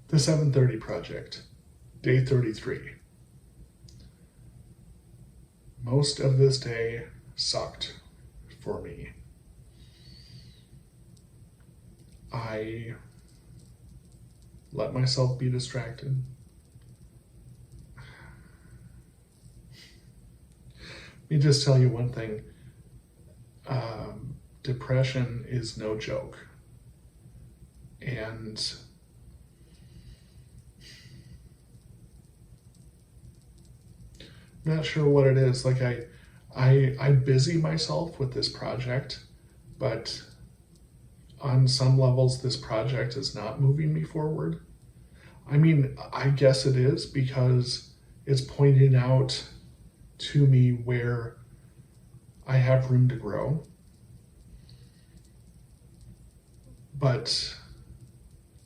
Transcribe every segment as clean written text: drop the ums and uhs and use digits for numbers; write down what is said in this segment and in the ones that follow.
The 730 Project, day 33. Most of this day sucked for me. I let myself be distracted. Let me just tell you one thing. Depression is no joke. And I'm not sure what it is. Like I busy myself with this project, but on some levels, this project is not moving me forward. I mean, I guess it is because it's pointing out to me where I have room to grow. But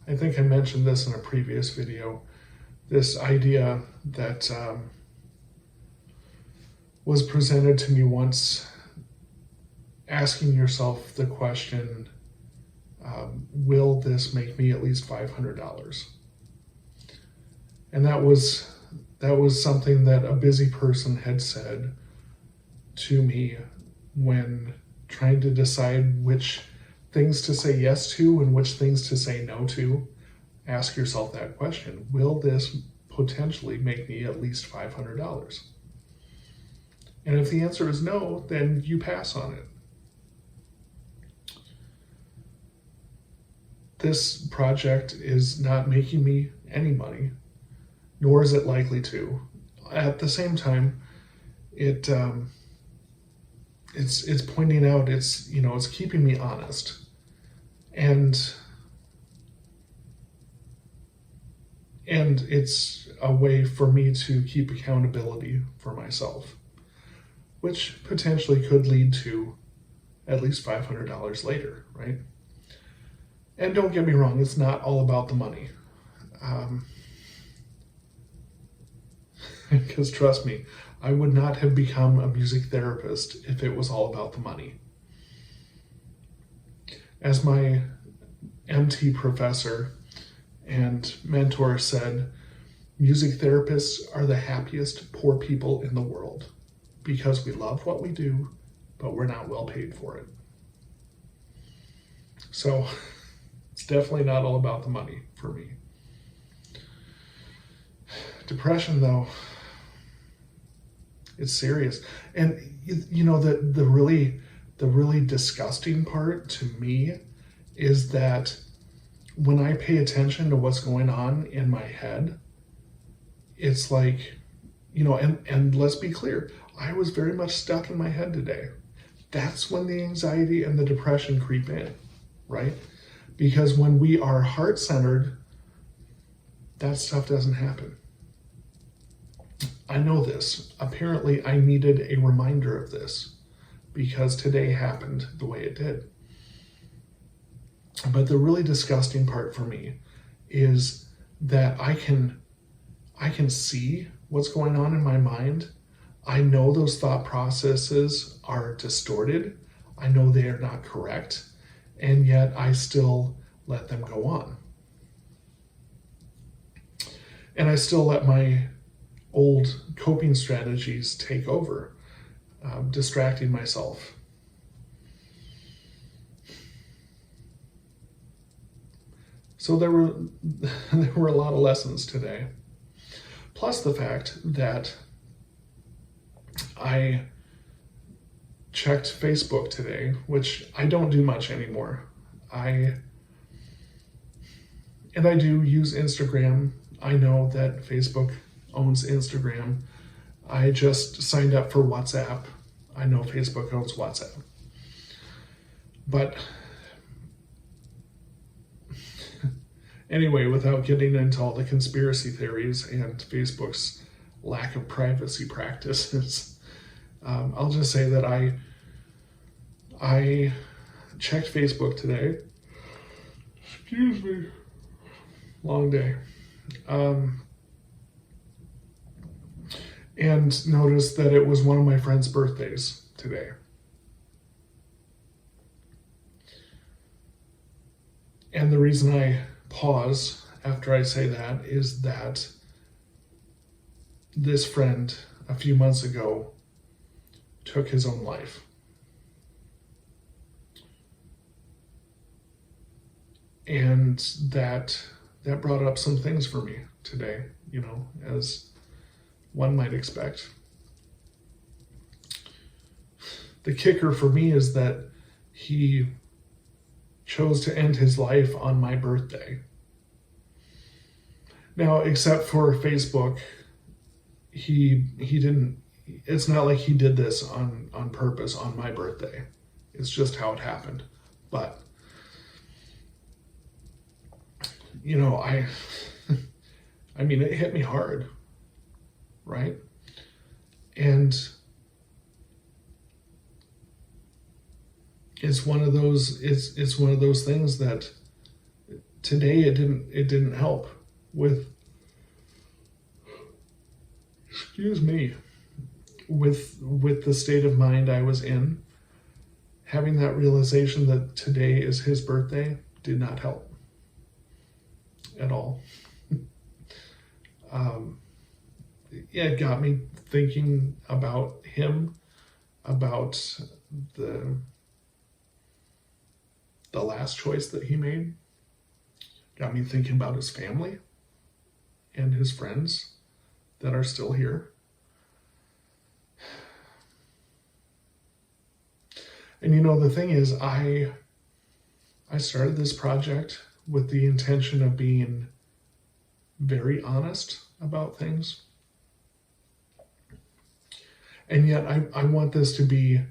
I think I mentioned this in a previous video, this idea that was presented to me once, asking yourself the question, will this make me at least $500? And that was something that a busy person had said to me when trying to decide which things to say yes to and which things to say no to. Ask yourself that question. Will this potentially make me at least $500? And if the answer is no, then you pass on it. This project is not making me any money, nor is it likely to. At the same time, it's pointing out, it's keeping me honest. And it's a way for me to keep accountability for myself, which potentially could lead to at least $500 later, right? And don't get me wrong, it's not all about the money. Because trust me, I would not have become a music therapist if it was all about the money. As my MT professor and mentor said, music therapists are the happiest poor people in the world because we love what we do, but we're not well paid for it. So it's definitely not all about the money for me. Depression, though, it's serious. And the really disgusting part to me is that when I pay attention to what's going on in my head, it's like, and let's be clear, I was very much stuck in my head today. That's when the anxiety and the depression creep in, right? Because when we are heart-centered, that stuff doesn't happen. I know this. Apparently, I needed a reminder of this because today happened the way it did. But the really disgusting part for me is that I can see what's going on in my mind. I know those thought processes are distorted. I know they are not correct. And yet I still let them go on. And I still let my old coping strategies take over, distracting myself. So there were a lot of lessons today. Plus the fact that I checked Facebook today, which I don't do much anymore. I do use Instagram. I know that Facebook owns Instagram. I just signed up for WhatsApp. I know Facebook owns WhatsApp. But anyway, without getting into all the conspiracy theories and Facebook's lack of privacy practices, I'll just say that I checked Facebook today. Excuse me. Long day. And noticed that it was one of my friend's birthdays today. And the reason I pause after I say that is that this friend a few months ago took his own life. And that brought up some things for me today, as one might expect. The kicker for me is that he chose to end his life on my birthday. Now, except for Facebook, he didn't, it's not like he did this on purpose on my birthday. It's just how it happened. But, I mean, it hit me hard, right? And it's one of those things that today it didn't help with, with the state of mind I was in. Having that realization that today is his birthday did not help at all. It got me thinking about him, about the last choice that he made. Got me thinking about his family and his friends that are still here. And the thing is, I started this project with the intention of being very honest about things. And yet I want this to be,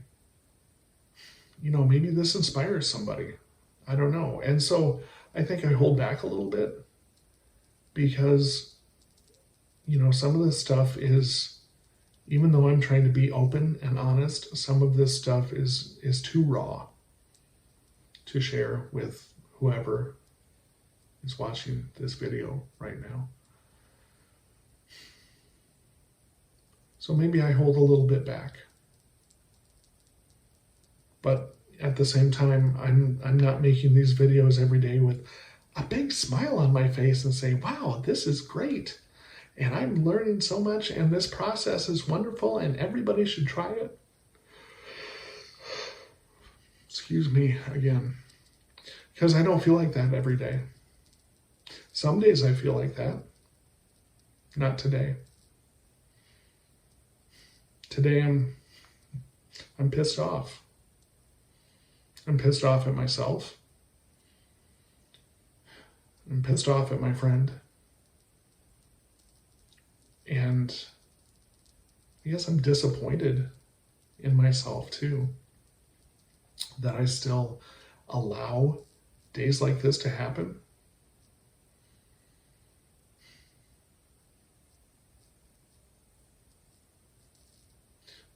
maybe this inspires somebody. I don't know. And so I think I hold back a little bit because, some of this stuff is, even though I'm trying to be open and honest, some of this stuff is too raw to share with whoever is watching this video right now. So maybe I hold a little bit back. But at the same time, I'm not making these videos every day with a big smile on my face and say, wow, this is great. And I'm learning so much, and this process is wonderful, and everybody should try it. Excuse me again. Because I don't feel like that every day. Some days I feel like that. Not today. Today I'm pissed off. I'm pissed off at myself. I'm pissed off at my friend. And I guess I'm disappointed in myself too, that I still allow days like this to happen.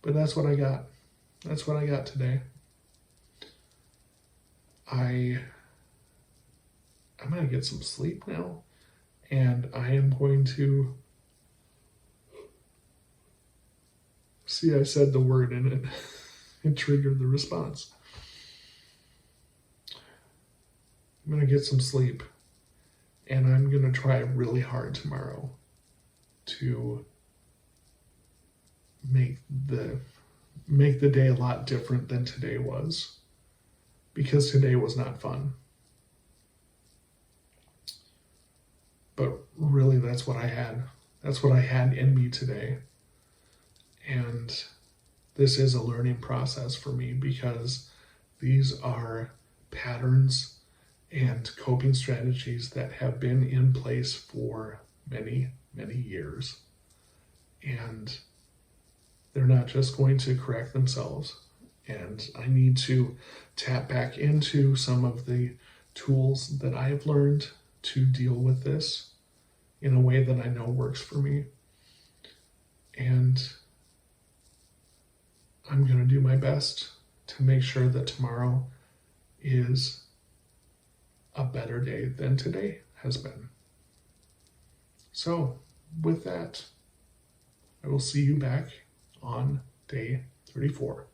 But that's what I got. That's what I got today. I'm going to get some sleep now, and I am going to, see, I said the word in it. It triggered the response. I'm going to get some sleep, and I'm going to try really hard tomorrow to make the day a lot different than today was, because today was not fun. But really, that's what I had. That's what I had in me today. And this is a learning process for me, because these are patterns and coping strategies that have been in place for many, many years. And they're not just going to correct themselves. And I need to tap back into some of the tools that I have learned to deal with this in a way that I know works for me. And I'm going to do my best to make sure that tomorrow is a better day than today has been. So, with that, I will see you back on day 34.